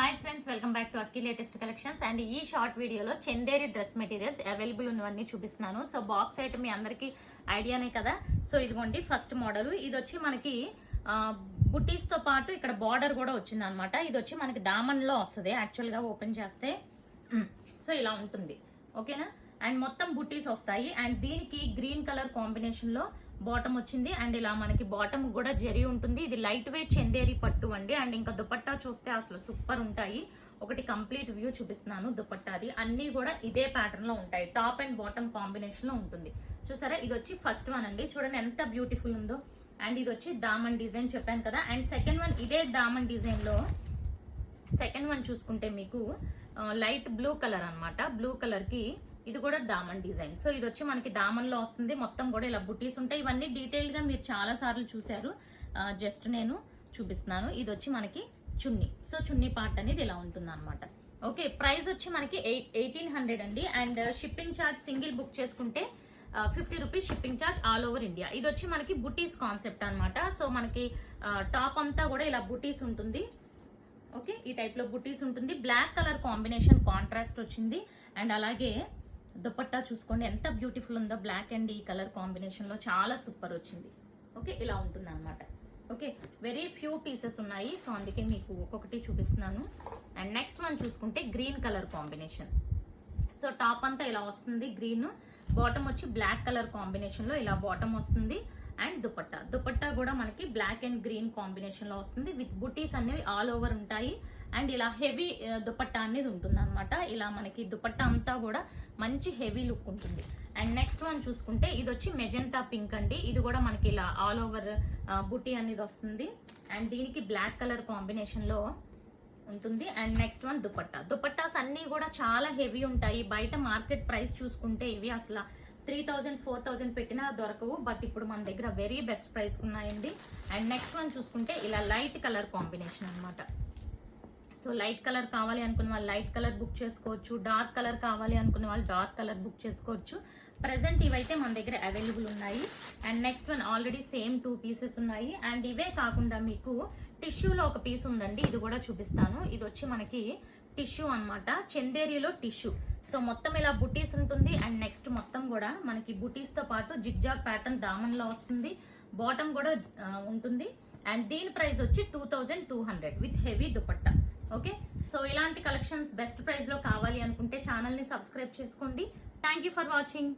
Hi friends, welcome back to Akki latest collections. And ఈ short వీడియోలో Chanderi dress materials available ఉన్నవన్నీ చూపిస్తున్నాను. So box item మీ అందరికీ ఐడియానే కదా. సో ఇదిగోండి ఫస్ట్ మోడల్. ఇది వచ్చి మనకి బుట్టీస్ తో పాటు ఇక్కడ బార్డర్ కూడా వచ్చింది అనమాట. ఇది వచ్చి మనకి దామన్ లో వస్తుంది యాక్చువల్ గా ఓపెన్ చేస్తే. సో ఇలా ఉంటుంది, ఓకేనా. అండ్ మొత్తం బుట్టీస్ వస్తాయి. అండ్ దీనికి గ్రీన్ కలర్ కాంబినేషన్ లో బాటమ్ వచ్చింది. అండ్ ఇలా మనకి బాటమ్ కూడా జరీ ఉంటుంది. ఇది లైట్ వెయిట్ చందేరి పట్టు అండి. అండ్ ఇంకా దుపట్టా చూస్తే అసలు సూపర్ ఉంటాయి. ఒకటి కంప్లీట్ వ్యూ చూపిస్తున్నాను దుపట్టాది. అన్ని కూడా ఇదే ప్యాటర్న్ లో ఉంటాయి. టాప్ అండ్ బాటమ్ కాంబినేషన్ లో ఉంటుంది. చూసారా, ఇది వచ్చి ఫస్ట్ వన్ అండి. చూడండి ఎంత బ్యూటిఫుల్ ఉందో. అండ్ ఇది వచ్చి దామన్ డిజైన్ చెప్పాను కదా. అండ్ సెకండ్ వన్ ఇదే దామన్ డిజైన్ లో సెకండ్ వన్ చూసుకుంటే మీకు లైట్ బ్లూ కలర్ అన్నమాట. బ్లూ కలర్ కి ఇది కూడా దామన్ డిజైన్. సో ఇది వచ్చి మనకి దామన్ లో వస్తుంది. మొత్తం కూడా ఇలా బుటీస్ ఉంటాయి. ఇవన్నీ డీటెయిల్ గా మీరు చాలా సార్లు చూసారు. జస్ట్ నేను చూపిస్తున్నాను. ఇది వచ్చి మనకి చున్నీ. సో చున్నీ పార్ట్ అనేది ఇలా ఉంటుంది అనమాట. ఓకే, ప్రైస్ వచ్చి మనకి 1800 అండి. And shipping charge single book చేసుకుంటే 50 rupees shipping charge all over India. ఇది వచ్చి మనకి బుటీస్ కాన్సెప్ట్ అనమాట. సో మనకి టాప్ అంతా కూడా ఇలా బుటీస్ ఉంటుంది. ఓకే, ఈ టైప్ లో బుటీస్ ఉంటుంది. బ్లాక్ కలర్ కాంబినేషన్ కాంట్రాస్ట్ వచ్చింది. అండ్ అలాగే దుపట్టా చూసుకోండి ఎంత బ్యూటిఫుల్ ఉందో. బ్లాక్ అండ్ ఈ కలర్ కాంబినేషన్ లో చాలా సూపర్ వచ్చింది. ఓకే, ఇలా ఉంటుంది అనమాట. ఓకే, వెరీ ఫ్యూ పీసెస్ ఉన్నాయి. సో అందుకే మీకు ఒక్కొక్కటి చూపిస్తున్నాను. అండ్ నెక్స్ట్ వన్ చూసుకుంటే green colour combination. So top అంతా ఇలా వస్తుంది గ్రీన్, బాటమ్ వచ్చి బ్లాక్ కలర్ కాంబినేషన్ లో ఇలా బాటమ్ వస్తుంది. అండ్ దుపట్టా కూడా మనకి బ్లాక్ అండ్ గ్రీన్ కాంబినేషన్ లో వస్తుంది. విత్ బుటీస్ అనేవి ఆల్ ఓవర్ ఉంటాయి. అండ్ ఇలా హెవీ దుపట్టా అనేది ఉంటుంది అనమాట. ఇలా మనకి దుపట్టా అంతా కూడా మంచి హెవీ లుక్ ఉంటుంది. అండ్ నెక్స్ట్ వన్ చూసుకుంటే ఇది వచ్చి మెజెంటా పింక్ అండి. ఇది కూడా మనకి ఇలా ఆల్ ఓవర్ బుటీ అనేది వస్తుంది. అండ్ దీనికి బ్లాక్ కలర్ కాంబినేషన్ లో ఉంటుంది. అండ్ నెక్స్ట్ వన్ దుపట్టాస్ అన్ని కూడా చాలా హెవీ ఉంటాయి. బయట మార్కెట్ ప్రైస్ చూసుకుంటే ఇవి అసలు 3000 4000 పెట్టినా దొరకవు. బట్ ఇప్పుడు మన దగ్గర వెరీ బెస్ట్ ప్రైస్ ఉన్నాయండి. అండ్ నెక్స్ట్ వన్ చూసుకుంటే ఇలా లైట్ కలర్ కాంబినేషన్ అనమాట. సో లైట్ కలర్ కావాలి అనుకున్న వాళ్ళు లైట్ కలర్ బుక్ చేసుకోవచ్చు. డార్క్ కలర్ కావాలి అనుకున్న వాళ్ళు డార్క్ కలర్ బుక్ చేసుకోవచ్చు. ప్రెసెంట్ ఇవైతే మన దగ్గర అవైలబుల్ ఉన్నాయి. And next one already same 2 pieces ఉన్నాయి. అండ్ ఇవే కాకుండా మీకు టిష్యూలో ఒక పీస్ ఉందండి. ఇది కూడా చూపిస్తాను. ఇది వచ్చి మనకి టిష్యూ అనమాట. చందేరిలో టిష్యూ. సో మొత్తం ఇలా బుటీస్ ఉంటుంది. అండ్ నెక్స్ట్ మొత్తం కూడా మనకి బుటీస్ తో పాటు జిగ్జాగ్ ప్యాటర్న్ దామన్ లో వస్తుంది. బాటమ్ కూడా ఉంటుంది. అండ్ దీని ప్రైస్ వచ్చి 2200 with heavy dupatta. Okay, so ఇలాంటి కలెక్షన్స్ బెస్ట్ ప్రైస్ లో కావాలి అనుకుంటే ఛానల్ ని సబ్స్క్రైబ్ చేసుకోండి. Thank you for watching.